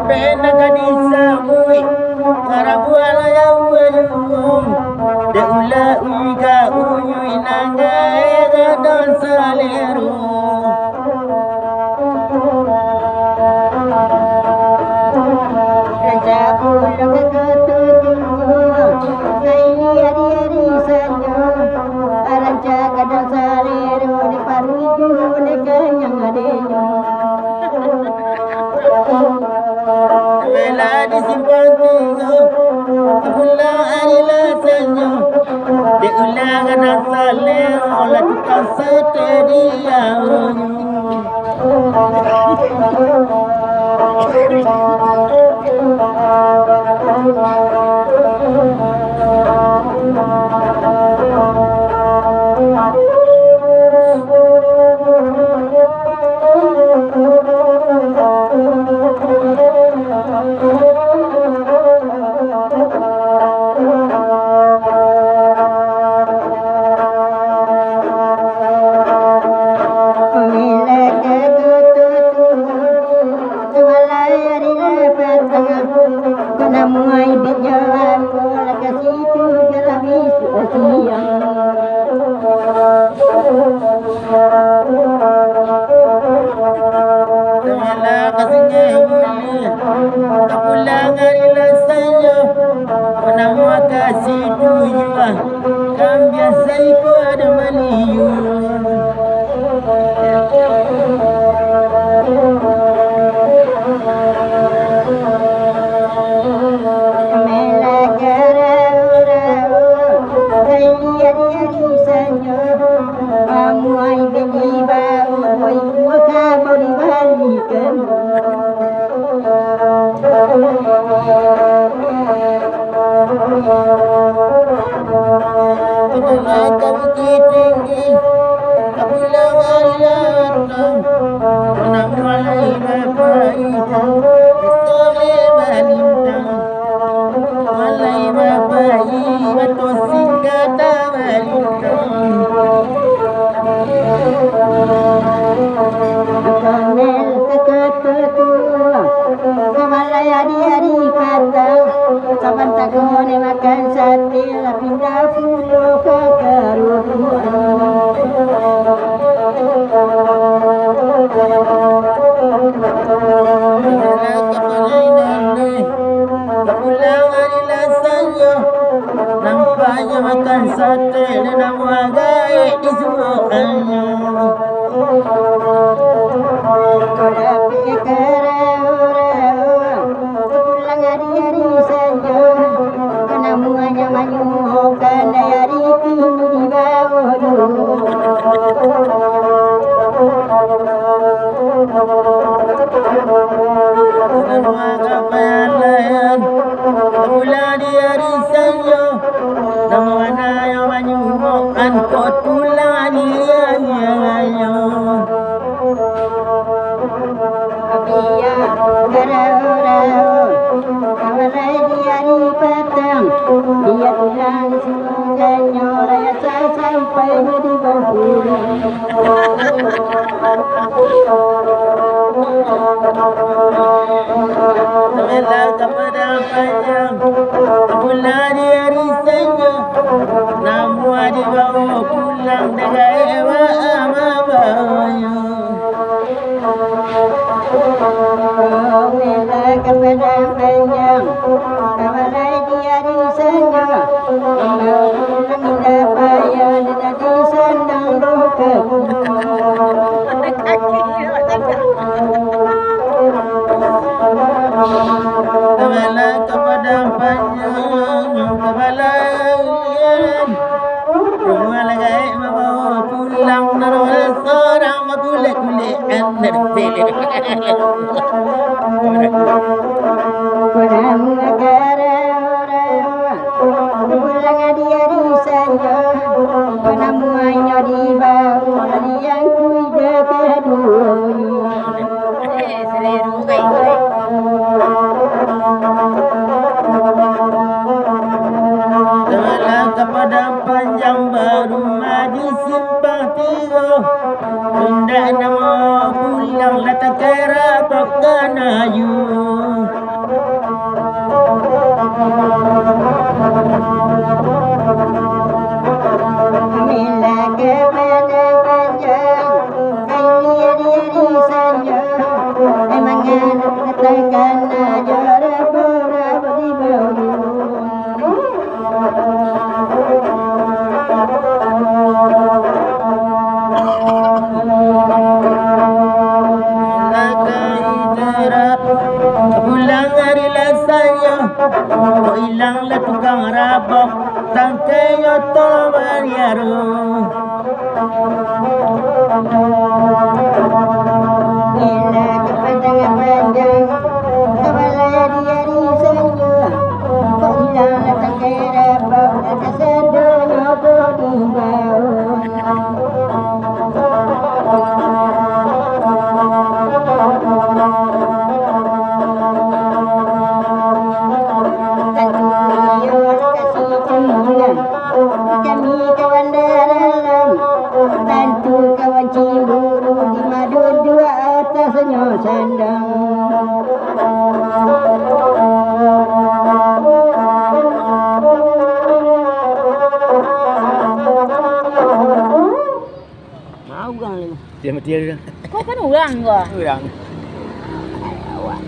bena kadisa mui Karabuala ya uelum De ula uiga uyu inanga ega don saleru Raja pula keketutu Kaini hari-hari sanyo Aranca kadang saleru Di paruju di kenyang adenu Vela disimpan tiga Pulang arila sanyo De ulangan asale Olah tukang setedia Cambia saiku ada maliyu makan sate pindah pulau ke nampaknya makan sate dan wagai di semuanya dia tulang sungainya rasa sampai di bawah Telah kepada panjang Pula di hari senja Namun dibawa pulang dengan ewa amabaya Telah kepada panjang Kawalai di hari senja Namun pulang tidak payah Dan di sandang luka Kepala kepada panjang Kepala lian Rumah lagai membawa pulang Naruh seorang makulit-kulit Nerpilih Pulang negara orang Pulang hari-hari saja Penamuannya di bawah Yang kuida kedua Seliru baik-baik kepada panjang baru madi simpang tiga Benda nama pulang lata kera pakanayu bang rabok tante yo tolo bariaru. Gila kepanjangan panjang kepala dia di senja. Kok hilang datang ke rabok ada sedunia kok dibawa. Kami kawan dalam, bantu kawan cemburu di madu dua atasnya sandang. Mau gang ni. Dia mati dia. Kau kan orang ke? Orang. Awak.